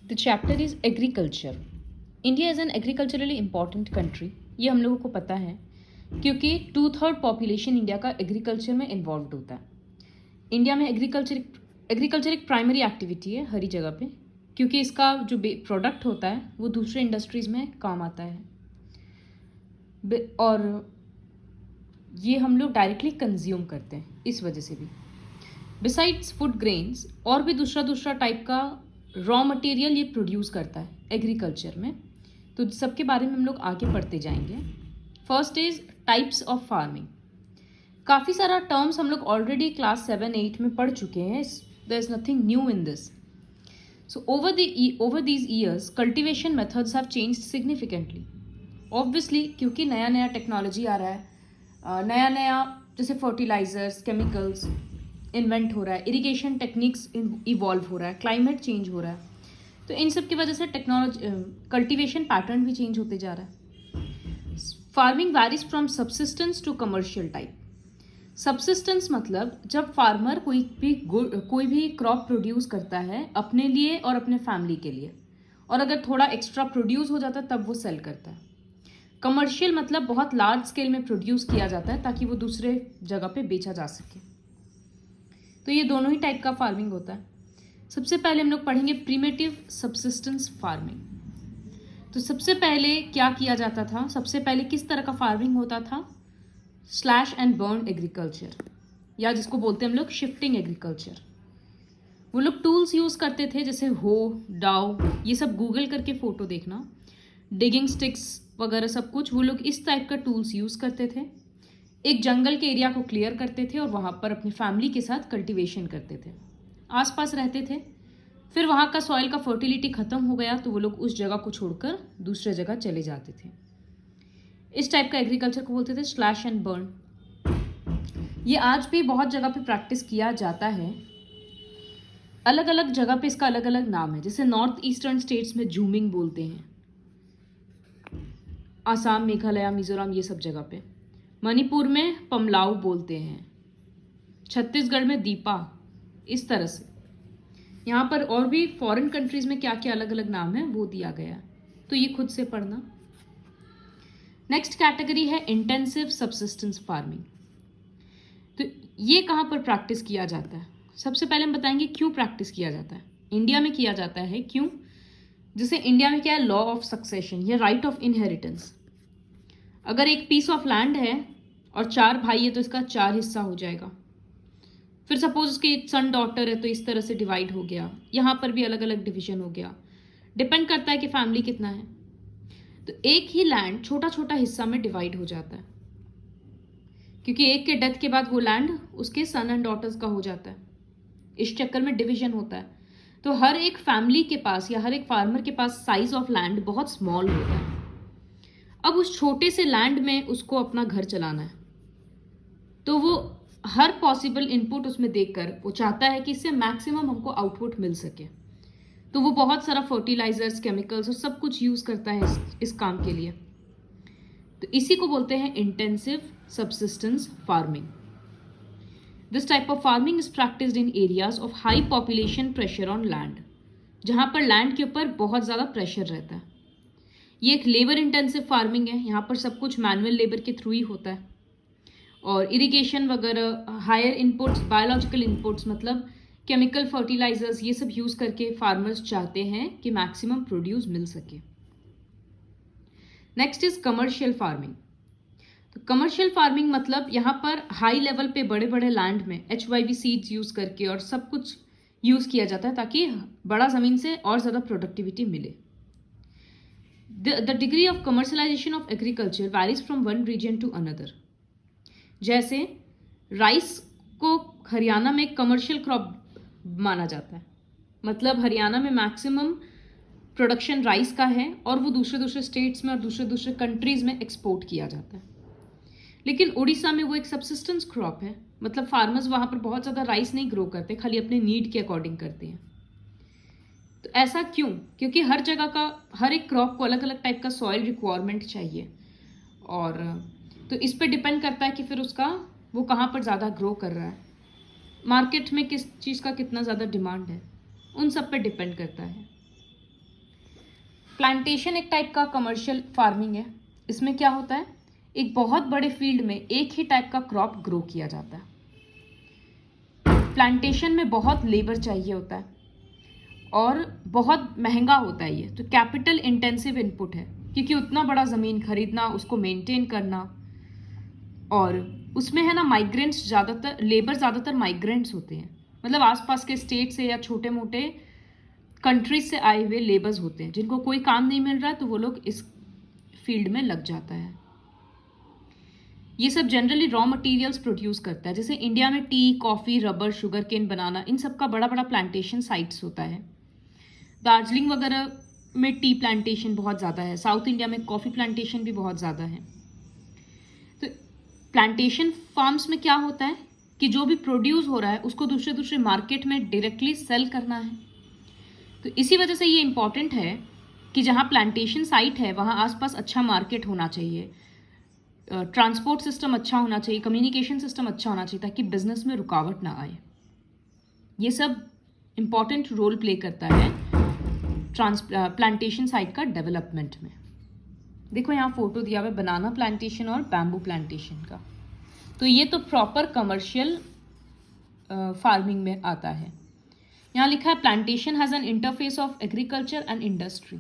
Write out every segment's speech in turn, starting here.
The chapter is agriculture. India is an agriculturally important country. ये हम लोगों को पता है क्योंकि 2/3 पॉपुलेशन इंडिया का एग्रीकल्चर में इन्वॉल्व होता है। इंडिया में एग्रीकल्चर एक प्राइमरी एक्टिविटी है हर जगह पे, क्योंकि इसका जो प्रोडक्ट होता है वो दूसरे इंडस्ट्रीज़ में काम आता है और ये हम लोग डायरेक्टली कंज्यूम करते हैं इस वजह से भी। बिसाइड्स फूड ग्रेन्स और भी दूसरा टाइप का रॉ मटेरियल ये प्रोड्यूस करता है एग्रीकल्चर में। तो सबके बारे में हम लोग आगे पढ़ते जाएंगे। First is types of farming. काफ़ी सारा टर्म्स हम लोग ऑलरेडी क्लास 7-8 में पढ़ चुके हैं। There is nothing new in this. So over these years cultivation methods have changed significantly. Obviously क्योंकि नया नया टेक्नोलॉजी आ रहा है, नया नया जैसे फर्टिलाइजर्स, केमिकल्स इन्वेंट हो रहा है, इरिगेशन टेक्निक्स इवॉल्व हो रहा है, क्लाइमेट चेंज हो रहा है। तो इन सब की वजह से कल्टीवेशन पैटर्न भी चेंज होते जा रहा है। Farming varies from subsistence to commercial type. Subsistence मतलब जब फार्मर कोई भी क्रॉप प्रोड्यूस करता है अपने लिए और अपने फैमिली के लिए, और अगर थोड़ा एक्स्ट्रा प्रोड्यूस हो जाता है तब वो सेल करता है। कमर्शियल मतलब बहुत लार्ज स्केल में प्रोड्यूस किया जाता है ताकि वो दूसरे जगह पे बेचा जा सके। तो ये दोनों ही टाइप का फार्मिंग होता है। सबसे पहले हम लोग पढ़ेंगे प्रीमेटिव सब्सिस्टेंस फार्मिंग। तो सबसे पहले क्या किया जाता था, सबसे पहले किस तरह का फार्मिंग होता था? स्लैश एंड बर्न एग्रीकल्चर, या जिसको बोलते हैं हम लोग शिफ्टिंग एग्रीकल्चर। वो लोग टूल्स यूज़ करते थे जैसे हो, डाउ, ये सब गूगल करके फ़ोटो देखना, डिगिंग स्टिक्स वगैरह सब कुछ। वो लोग इस टाइप का टूल्स यूज़ करते थे। एक जंगल के एरिया को क्लियर करते थे और वहाँ पर अपनी फैमिली के साथ कल्टीवेशन करते थे, आसपास रहते थे। फिर वहाँ का सॉइल का फर्टिलिटी ख़त्म हो गया तो वो लोग उस जगह को छोड़कर दूसरे जगह चले जाते थे। इस टाइप का एग्रीकल्चर को बोलते थे स्लैश एंड बर्न। ये आज भी बहुत जगह पे प्रैक्टिस किया जाता है। अलग अलग जगह पे इसका अलग अलग नाम है। जैसे नॉर्थ ईस्टर्न स्टेट्स में झूमिंग बोलते हैं, आसाम, मेघालय, मिजोरम, ये सब जगह पे। मणिपुर में पमलाऊ बोलते हैं, छत्तीसगढ़ में दीपा, इस तरह से। यहाँ पर और भी फॉरेन कंट्रीज में क्या क्या अलग अलग नाम है वो दिया गया, तो ये खुद से पढ़ना। नेक्स्ट कैटेगरी है इंटेंसिव सब्सिस्टेंस फार्मिंग। तो ये कहाँ पर प्रैक्टिस किया जाता है? सबसे पहले हम बताएंगे क्यों प्रैक्टिस किया जाता है। इंडिया में किया जाता है, क्यों? जैसे इंडिया में क्या है, लॉ ऑफ सक्सेशन या राइट ऑफ इनहेरिटेंस। अगर एक पीस ऑफ लैंड है और 4 भाई है तो इसका 4 हिस्सा हो जाएगा। फिर सपोज उसके सन डॉटर है तो इस तरह से डिवाइड हो गया। यहाँ पर भी अलग अलग डिवीजन हो गया, डिपेंड करता है कि फैमिली कितना है। तो एक ही लैंड छोटा छोटा हिस्सा में डिवाइड हो जाता है, क्योंकि एक के डेथ के बाद वो लैंड उसके सन एंड डॉटर्स का हो जाता है। इस चक्कर में डिवीजन होता है। तो हर एक फैमिली के पास या हर एक फार्मर के पास साइज ऑफ लैंड बहुत स्मॉल होता है। अब उस छोटे से लैंड में उसको अपना घर चलाना है, तो वो हर पॉसिबल इनपुट उसमें देखकर वो चाहता है कि इससे मैक्सिमम हमको आउटपुट मिल सके। तो वो बहुत सारा फर्टिलाइजर्स, केमिकल्स और सब कुछ यूज़ करता है इस काम के लिए। तो इसी को बोलते हैं intensive subsistence farming. This type of farming is practised in areas of high population pressure on land, जहाँ पर लैंड के ऊपर बहुत ज़्यादा प्रेशर रहता है। ये एक लेबर इंटेंसिव फार्मिंग है। यहाँ पर सब कुछ मैनुअल लेबर के थ्रू ही होता है, और इरिगेशन वगैरह, हायर इनपुट्स, बायोलॉजिकल इनपुट्स मतलब केमिकल फर्टिलाइजर्स, ये सब यूज़ करके फार्मर्स चाहते हैं कि मैक्सिमम प्रोड्यूस मिल सके। Next is commercial farming. तो कमर्शियल फार्मिंग मतलब यहाँ पर हाई लेवल पे बड़े बड़े लैंड में HYV सीड्स यूज़ करके और सब कुछ यूज़ किया जाता है ताकि बड़ा ज़मीन से और ज़्यादा प्रोडक्टिविटी मिले। The degree of commercialization of agriculture varies from one region to another. जैसे राइस को हरियाणा में एक कमर्शियल क्रॉप माना जाता है, मतलब हरियाणा में मैक्सिमम प्रोडक्शन राइस का है और वो दूसरे स्टेट्स में और दूसरे कंट्रीज में एक्सपोर्ट किया जाता है। लेकिन उड़ीसा में वो एक सब्सिस्टेंस क्रॉप है, मतलब फार्मर्स वहाँ पर बहुत ज़्यादा राइस नहीं ग्रो करते, खाली अपने नीड के अकॉर्डिंग करते हैं। तो ऐसा क्यों? क्योंकि हर जगह का हर एक क्रॉप को अलग अलग टाइप का सॉइल रिक्वायरमेंट चाहिए, और तो इस पे डिपेंड करता है कि फिर उसका वो कहाँ पर ज़्यादा ग्रो कर रहा है, मार्केट में किस चीज़ का कितना ज़्यादा डिमांड है, उन सब पे डिपेंड करता है। प्लांटेशन एक टाइप का कमर्शियल फार्मिंग है। इसमें क्या होता है, एक बहुत बड़े फील्ड में एक ही टाइप का क्रॉप ग्रो किया जाता है। प्लांटेशन में बहुत लेबर चाहिए होता है और बहुत महंगा होता है ये, तो कैपिटल इंटेंसिव इनपुट है, क्योंकि उतना बड़ा ज़मीन खरीदना, उसको मेंटेन करना, और उसमें है ना माइग्रेंट्स ज़्यादातर, लेबर ज़्यादातर माइग्रेंट्स होते हैं, मतलब आसपास के स्टेट से या छोटे मोटे कंट्रीज से आए हुए लेबर्स होते हैं, जिनको कोई काम नहीं मिल रहा है तो वो लोग इस फील्ड में लग जाता है। ये सब जनरली रॉ मटेरियल्स प्रोड्यूस करता है। जैसे इंडिया में tea, coffee, rubber, sugar cane, banana, इन सब का बड़ा बड़ा प्लांटेशन साइट्स होता है। दार्जिलिंग वगैरह में टी प्लांटेशन बहुत ज़्यादा है। साउथ इंडिया में कॉफ़ी प्लांटेशन भी बहुत ज़्यादा है। तो प्लांटेशन फार्म्स में क्या होता है कि जो भी प्रोड्यूस हो रहा है उसको दूसरे दूसरे मार्केट में डायरेक्टली सेल करना है। तो इसी वजह से ये इम्पॉर्टेंट है कि जहाँ प्लांटेशन साइट है वहाँ आसपास अच्छा मार्केट होना चाहिए, ट्रांसपोर्ट सिस्टम अच्छा होना चाहिए, कम्युनिकेशन सिस्टम अच्छा होना चाहिए, ताकि बिजनेस में रुकावट ना आए। ये सब इम्पॉर्टेंट रोल प्ले करता है प्लांटेशन साइट का डेवलपमेंट में। देखो यहाँ फोटो दिया हुआ है बनाना प्लांटेशन और बैम्बू प्लांटेशन का। तो ये तो प्रॉपर कमर्शियल फार्मिंग में आता है। यहाँ लिखा है plantation has an interface of agriculture and industry.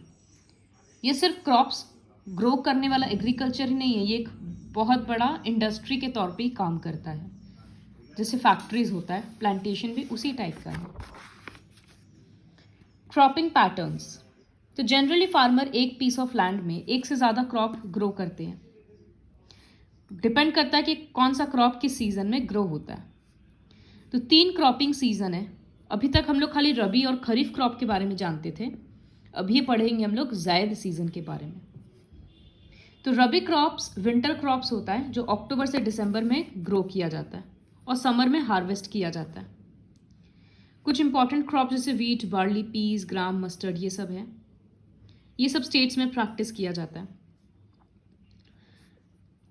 ये सिर्फ क्रॉप्स ग्रो करने वाला एग्रीकल्चर ही नहीं है, ये एक बहुत बड़ा इंडस्ट्री के तौर पे ही काम करता है। जैसे फैक्ट्रीज होता है, प्लांटेशन भी उसी टाइप का है। क्रॉपिंग पैटर्न्स, तो जनरली फार्मर एक पीस ऑफ लैंड में एक से ज़्यादा क्रॉप ग्रो करते हैं। डिपेंड करता है कि कौन सा क्रॉप किस सीज़न में ग्रो होता है। तो 3 क्रॉपिंग सीज़न है। अभी तक हम लोग खाली रबी और खरीफ क्रॉप के बारे में जानते थे, अभी पढ़ेंगे हम लोग जायद सीज़न के बारे में। तो रबी क्रॉप्स विंटर क्रॉप्स होता है, जो अक्टूबर से दिसंबर में ग्रो किया जाता है और समर में हार्वेस्ट किया जाता है। कुछ इंपॉर्टेंट क्रॉप जैसे वीट, बार्ली, पीस, ग्राम, मस्टर्ड, ये सब है। ये सब स्टेट्स में प्रैक्टिस किया जाता है।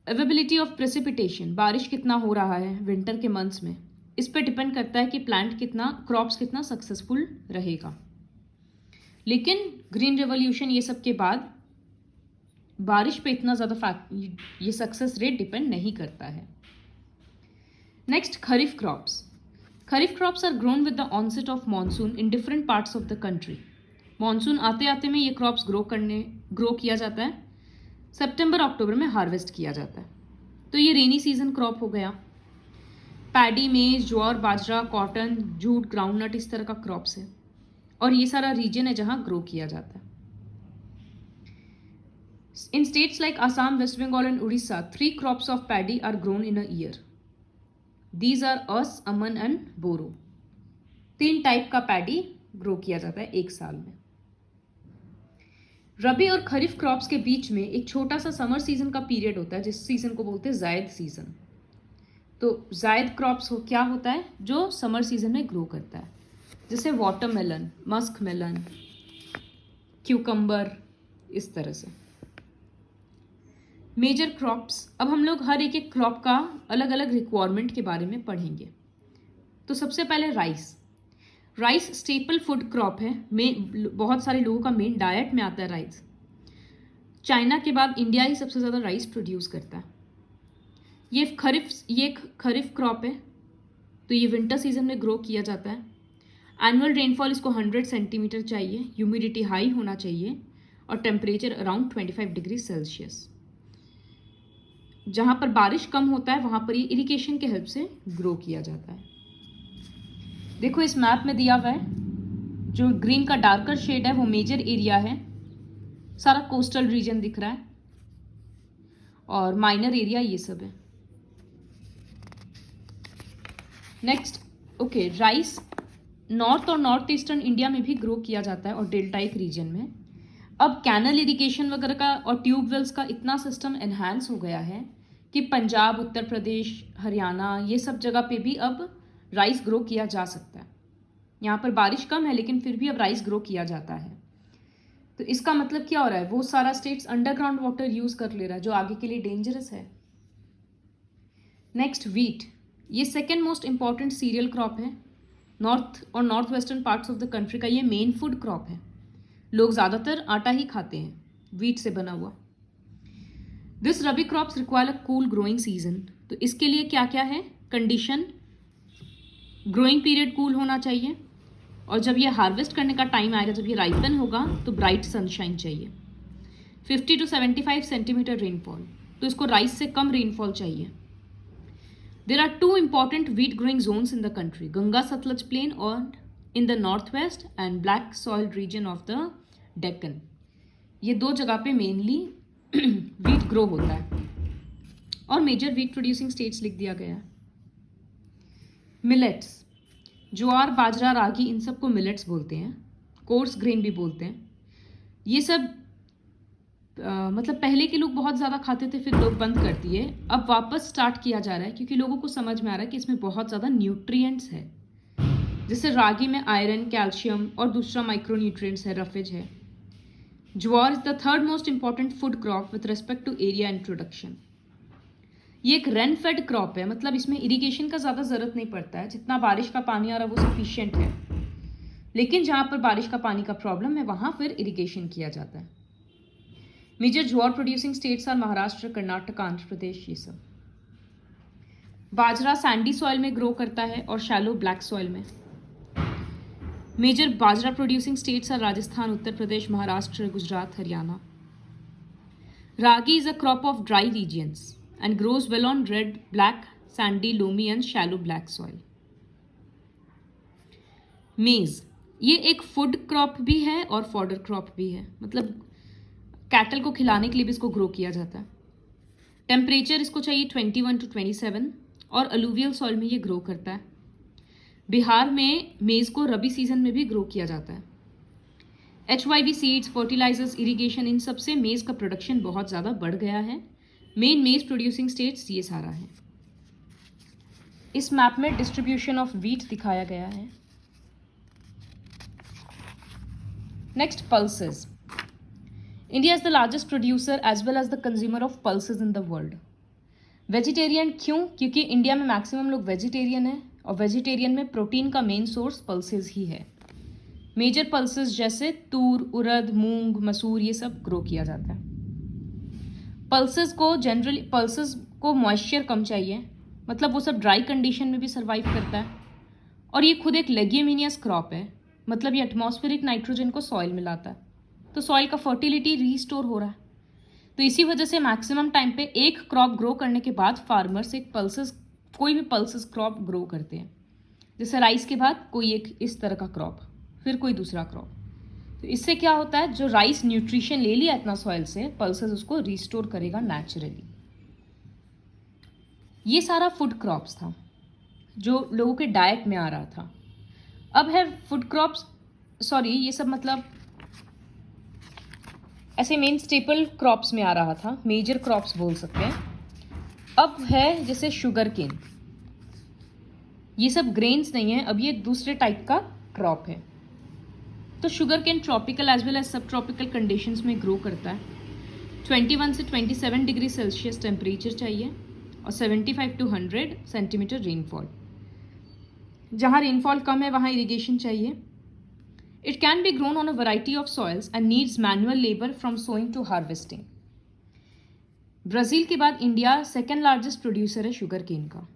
अवेबिलिटी ऑफ प्रेसिपिटेशन, बारिश कितना हो रहा है विंटर के मंथ्स में, इस पर डिपेंड करता है कि प्लांट कितना, क्रॉप्स कितना सक्सेसफुल रहेगा। लेकिन ग्रीन रेवोल्यूशन ये सब के बाद बारिश पे इतना ज़्यादा ये सक्सेस रेट डिपेंड नहीं करता है। Next, kharif crops. Kharif crops are grown with the onset of monsoon in different parts of the country. Monsoon आते आते में ये क्रॉप्स ग्रो किया जाता है, सितंबर अक्टूबर में हार्वेस्ट किया जाता है। तो ये रेनी सीजन क्रॉप हो गया। पैडी, मेज, ज्वार, बाजरा, कॉटन, जूट, ग्राउंडनट, इस तरह का क्रॉप्स है, और ये सारा रीजन है जहाँ ग्रो किया जाता है। In states like Assam, West Bengal and Odisha, 3 crops of paddy are grown in a year. These are As, Aman and Boro. 3 type का पैडी ग्रो किया जाता है एक साल में। रबी और खरीफ क्रॉप्स के बीच में एक छोटा सा समर सीजन का पीरियड होता है, जिस सीजन को बोलते हैं जायद सीजन। तो जायद क्रॉप्स क्या होता है जो समर सीजन में ग्रो करता है, जैसे वाटरमेलन, मस्क मेलन, क्यूकम्बर, इस तरह से। मेजर क्रॉप्स, अब हम लोग हर एक क्रॉप का अलग अलग रिक्वायरमेंट के बारे में पढ़ेंगे। तो सबसे पहले rice. Rice staple food crop है, बहुत सारे लोगों का मेन डाइट में आता है राइस। चाइना के बाद इंडिया ही सबसे ज़्यादा राइस प्रोड्यूस करता है। ये एक खरीफ क्रॉप है, तो ये विंटर सीजन में ग्रो किया जाता है। एनुअल रेनफॉल इसको 100 सेंटीमीटर चाहिए, ह्यूमिडिटी हाई होना चाहिए और टेम्परेचर अराउंड 25 डिग्री सेल्सियस। जहाँ पर बारिश कम होता है वहाँ पर ये इरिगेशन के हेल्प से ग्रो किया जाता है। देखो इस मैप में दिया हुआ है, जो ग्रीन का डार्कर शेड है वो मेजर एरिया है, सारा कोस्टल रीजन दिख रहा है, और माइनर एरिया ये सब है। नेक्स्ट, ओके, राइस नॉर्थ और नॉर्थ ईस्टर्न इंडिया में भी ग्रो किया जाता है और डेल्टाइक रीजन में। अब कैनल इरिगेशन वगैरह का और ट्यूबवेल्स का इतना सिस्टम एनहांस हो गया है कि पंजाब, उत्तर प्रदेश, हरियाणा, ये सब जगह पे भी अब राइस ग्रो किया जा सकता है। यहाँ पर बारिश कम है लेकिन फिर भी अब राइस ग्रो किया जाता है। तो इसका मतलब क्या हो रहा है, वो सारा स्टेट्स अंडरग्राउंड वाटर यूज कर ले रहा है, जो आगे के लिए डेंजरस है। Next, wheat. ये second most important cereal crop है। नॉर्थ और north western parts of the country का ये मेन फूड क्रॉप है। लोग ज़्यादातर आटा ही खाते हैं वीट से बना हुआ। This rabi crops require a cool growing season. तो इसके लिए क्या क्या है कंडीशन? ग्रोइंग पीरियड कूल होना चाहिए, और जब ये हार्वेस्ट करने का टाइम आएगा, जब ये राइपन होगा, तो ब्राइट सनशाइन चाहिए। 50 to 75 सेंटीमीटर रेनफॉल, तो इसको राइस से कम रेनफॉल चाहिए। There are two important wheat growing zones in the country, Ganga Sutlej plain और in the north west and black soil region of the Deccan. ये दो जगह पे मेनली वीट ग्रो होता है, और मेजर वीट प्रोड्यूसिंग स्टेट्स लिख दिया गया है। मिलेट्स, ज्वार, बाजरा, रागी, इन सबको मिलेट्स बोलते हैं, कोर्स ग्रेन भी बोलते हैं। ये सब मतलब पहले के लोग बहुत ज़्यादा खाते थे, फिर लोग बंद कर दिए, अब वापस स्टार्ट किया जा रहा है क्योंकि लोगों को समझ में आ रहा है कि इसमें बहुत ज़्यादा न्यूट्रिएंट्स है। जैसे रागी में आयरन, कैल्शियम और दूसरा माइक्रो न्यूट्रिएंट्स है, रफेज है। Jowar is the third most important food crop with respect to area and production. ये एक रेन फेड क्रॉप है, मतलब इसमें इरिगेशन का ज़्यादा ज़रूरत नहीं पड़ता है, जितना बारिश का पानी आ रहा है वो सफिशिएंट है। लेकिन जहाँ पर बारिश का पानी का प्रॉब्लम है वहाँ फिर इरिगेशन किया जाता है। Major jowar producing states are Maharashtra, Karnataka, Andhra Pradesh, ये सब। बाजरा सैंडी सॉइल में ग्रो करता है और शैलो ब्लैक सॉइल में। Major bajra producing states are Rajasthan, Uttar Pradesh, Maharashtra, Gujarat, Haryana. Ragi is a crop of dry regions and grows well on red, black, sandy, loamy and shallow black soil. मेज, ये एक फूड क्रॉप भी है और फॉडर क्रॉप भी है, मतलब कैटल को खिलाने के लिए भी इसको ग्रो किया जाता है। टेम्परेचर इसको चाहिए 21 to 27 और अलूवियल सॉइल में ये ग्रो करता है। बिहार में मेज को रबी सीजन में भी ग्रो किया जाता है। HYV सीड्स, फर्टिलाइजर्स, इरिगेशन, इन सब से मेज का प्रोडक्शन बहुत ज़्यादा बढ़ गया है। मेन मेज प्रोड्यूसिंग स्टेट्स ये सारा है। इस मैप में डिस्ट्रीब्यूशन ऑफ व्हीट दिखाया गया है। Next, pulses. India is the largest producer as well as the consumer of pulses in the world. Vegetarian क्यों? क्योंकि इंडिया में मैक्सिमम लोग वेजिटेरियन है, और वेजिटेरियन में प्रोटीन का मेन सोर्स पल्सेस ही है। मेजर पल्सेस जैसे तूर, उड़द, मूंग, मसूर, ये सब ग्रो किया जाता है। पल्सेस को मॉइस्चर कम चाहिए, मतलब वो सब ड्राई कंडीशन में भी सर्वाइव करता है, और ये खुद एक लेग्यूमिनियस क्रॉप है, मतलब ये एटमॉस्फेरिक नाइट्रोजन को सॉइल में लाता है, तो सॉइल का फर्टिलिटी रीस्टोर हो रहा है। तो इसी वजह से मैक्सिमम टाइम पे एक क्रॉप ग्रो करने के बाद फार्मर्स कोई भी पल्सेस क्रॉप ग्रो करते हैं। जैसे राइस के बाद कोई एक इस तरह का क्रॉप, फिर कोई दूसरा क्रॉप। तो इससे क्या होता है, जो राइस न्यूट्रिशन ले लिया इतना सॉइल से, पल्सेस उसको रिस्टोर करेगा नेचुरली। ये सारा फूड क्रॉप्स था जो लोगों के डाइट में आ रहा था। अब है फूड क्रॉप्स, ये सब मतलब ऐसे मेन स्टेपल क्रॉप्स में आ रहा था, मेजर क्रॉप्स बोल सकते हैं। अब है जैसे शुगर केन, ये सब ग्रेन्स नहीं है, अब ये दूसरे टाइप का क्रॉप है। तो sugarcane tropical as well as subtropical conditions में ग्रो करता है। 21 से 27 डिग्री सेल्सियस टेम्परेचर चाहिए और 75 to 100 सेंटीमीटर रेनफॉल। जहाँ रेनफॉल कम है वहाँ इरिगेशन चाहिए। It can be grown on a variety of soils and needs manual labour from sowing to harvesting. Brazil के बाद इंडिया सेकेंड लार्जेस्ट प्रोड्यूसर है शुगर केन का।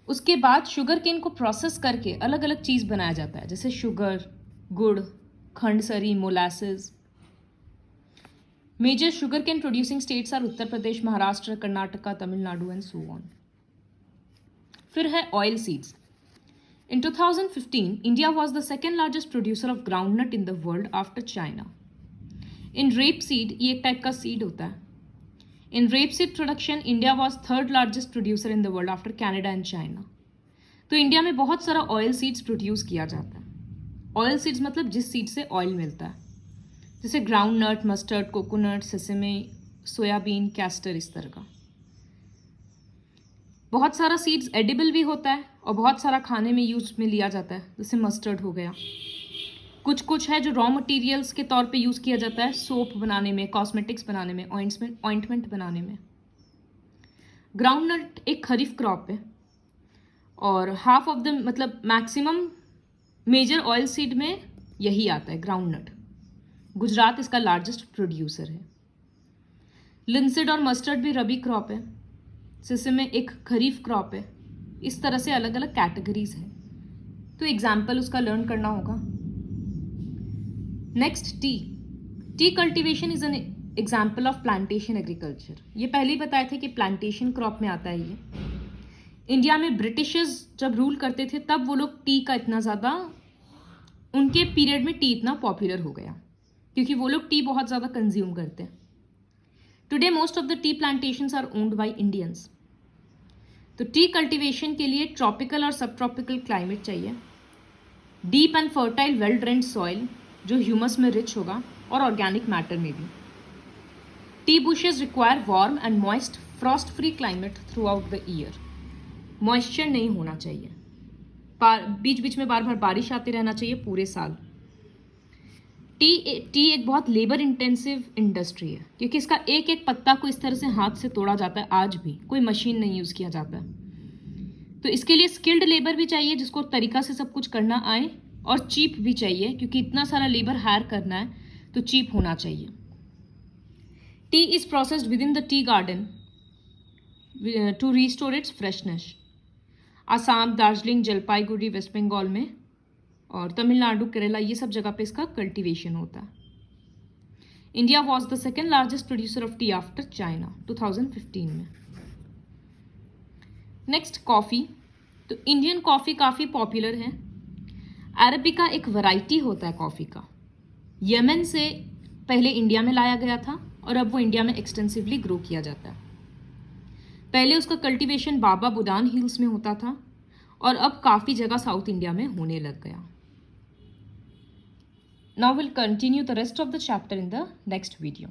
उसके बाद शुगर केन को प्रोसेस करके अलग अलग चीज़ बनाया जाता है, जैसे शुगर, गुड़, खंडसरी, molasses. Major sugar cane producing states are Uttar Pradesh, Maharashtra, Karnataka, Tamil Nadu and so on. फिर है oil seeds. In 2015, India was the second largest producer of groundnut in the world after China. In rapeseed, ये एक टाइप का सीड होता है। In rapeseed production, India was third largest producer in the world after Canada and China. तो India में बहुत सारा oil seeds produce किया जाता है। ऑयल सीड्स मतलब जिस सीड से ऑयल मिलता है, जैसे groundnut, mustard, coconut, sesame, soybean, castor, इस तरह का। बहुत सारा सीड्स एडिबल भी होता है और बहुत सारा खाने में यूज में लिया जाता है, जैसे मस्टर्ड हो गया। कुछ है जो रॉ मटेरियल्स के तौर पे यूज़ किया जाता है, सोप बनाने में, कॉस्मेटिक्स बनाने में, ऑइंटमेंट बनाने में। ग्राउंड नट एक खरीफ क्रॉप है और हाफ ऑफ द मतलब मैक्सिमम मेजर ऑयल सीड में यही आता है, ग्राउंड नट। गुजरात इसका लार्जेस्ट प्रोड्यूसर है। लिंसिड और मस्टर्ड भी रबी क्रॉप है, सिसम में एक खरीफ क्रॉप है। इस तरह से अलग अलग कैटेगरीज है, तो एग्जाम्पल उसका लर्न करना होगा। Next, T cultivation is an example of plantation agriculture. ये पहले ही बताए थे कि प्लांटेशन क्रॉप में आता है ये। इंडिया में ब्रिटिशर्स जब रूल करते थे तब वो लोग टी का इतना ज़्यादा, उनके पीरियड में टी इतना पॉपुलर हो गया क्योंकि वो लोग टी बहुत ज़्यादा कंज्यूम करते हैं। Today most of the tea plantations are owned by Indians. तो टी कल्टीवेशन के लिए ट्रॉपिकल और सब ट्रॉपिकल क्लाइमेट चाहिए, deep and fertile well drained soil जो ह्यूमस में रिच होगा और ऑर्गेनिक मैटर में भी। Tea bushes require warm and moist frost free climate throughout the year. Moisture नहीं होना चाहिए, बीच बीच में बार बार बारिश आते रहना चाहिए पूरे साल। टी एक बहुत लेबर इंटेंसिव इंडस्ट्री है क्योंकि इसका एक एक पत्ता को इस तरह से हाथ से तोड़ा जाता है, आज भी कोई मशीन नहीं यूज़ किया जाता है। तो इसके लिए स्किल्ड लेबर भी चाहिए जिसको तरीका से सब कुछ करना आए, और चीप भी चाहिए क्योंकि इतना सारा लेबर हायर करना है तो चीप होना चाहिए। Tea is processed within the tea garden to restore its freshness. Assam, Darjeeling, Jalpaiguri West Bengal में, और तमिलनाडु, केरला, ये सब जगह पे इसका कल्टीवेशन होता है। India was the second largest producer of T after China 2015 में। Next, coffee. तो इंडियन कॉफ़ी काफ़ी पॉपुलर है। अरेबिका एक वैरायटी होता है कॉफ़ी का, यमन से पहले इंडिया में लाया गया था और अब वो इंडिया में एक्सटेंसिवली ग्रो किया जाता है। पहले उसका कल्टीवेशन बाबा बुडान हिल्स में होता था और अब काफ़ी जगह साउथ इंडिया में होने लग गया। Now we'll continue the rest of the chapter in the next video.